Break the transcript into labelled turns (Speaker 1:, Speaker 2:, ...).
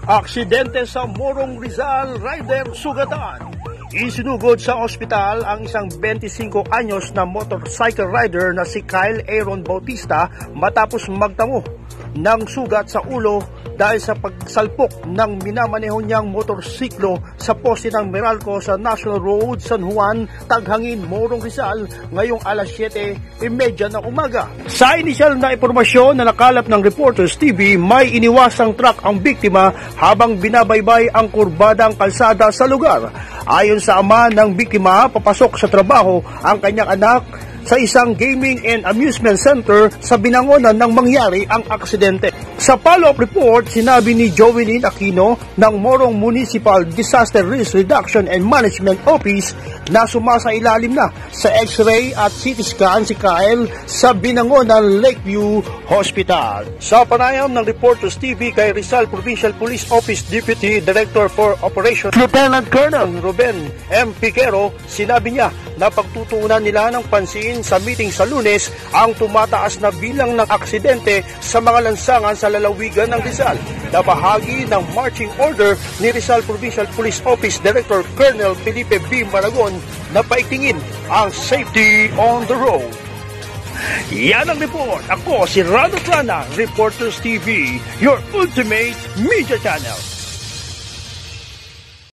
Speaker 1: Aksidente sa Morong Rizal, rider sugatan. Isinugod sa ospital ang isang 25 anyos na motorcycle rider na si Kyle Aaron Bautista matapos magtamo ng sugat sa ulo dahil sa pagsalpok ng minamaneho niyang motorsiklo sa poste ng Meralco sa National Road San Juan, Taghangin, Morong Rizal ngayong alas 7:30 ng umaga. Sa inisyal na impormasyon na nakalap ng Reporters TV, may iniwasang truck ang biktima habang binabaybay ang kurbadang kalsada sa lugar. Ayon sa ama ng biktima, papasok sa trabaho ang kanyang anak sa isang gaming and amusement center sa Binangonan nang mangyari ang aksidente. Sa follow-up report, sinabi ni Joelyn Aquino ng Morong Municipal Disaster Risk Reduction and Management Office na sumasailalim na sa X-ray at CT scan si Kyle sa Binangonan Lakeview Hospital. Sa panayam ng Reporters TV kay Rizal Provincial Police Office Deputy Director for Operations Lieutenant Colonel Ruben M. Piquero, sinabi niya na pagtutuunan nila ng pansin sa meeting sa Lunes ang tumataas na bilang ng aksidente sa mga lansangan sa lalawigan ng Rizal na bahagi ng marching order ni Rizal Provincial Police Office Director Colonel Felipe B. Maragon na paigtingin ang safety on the road. Yan ang report. Ako si Rado Trana, Reporters TV, your ultimate media channel.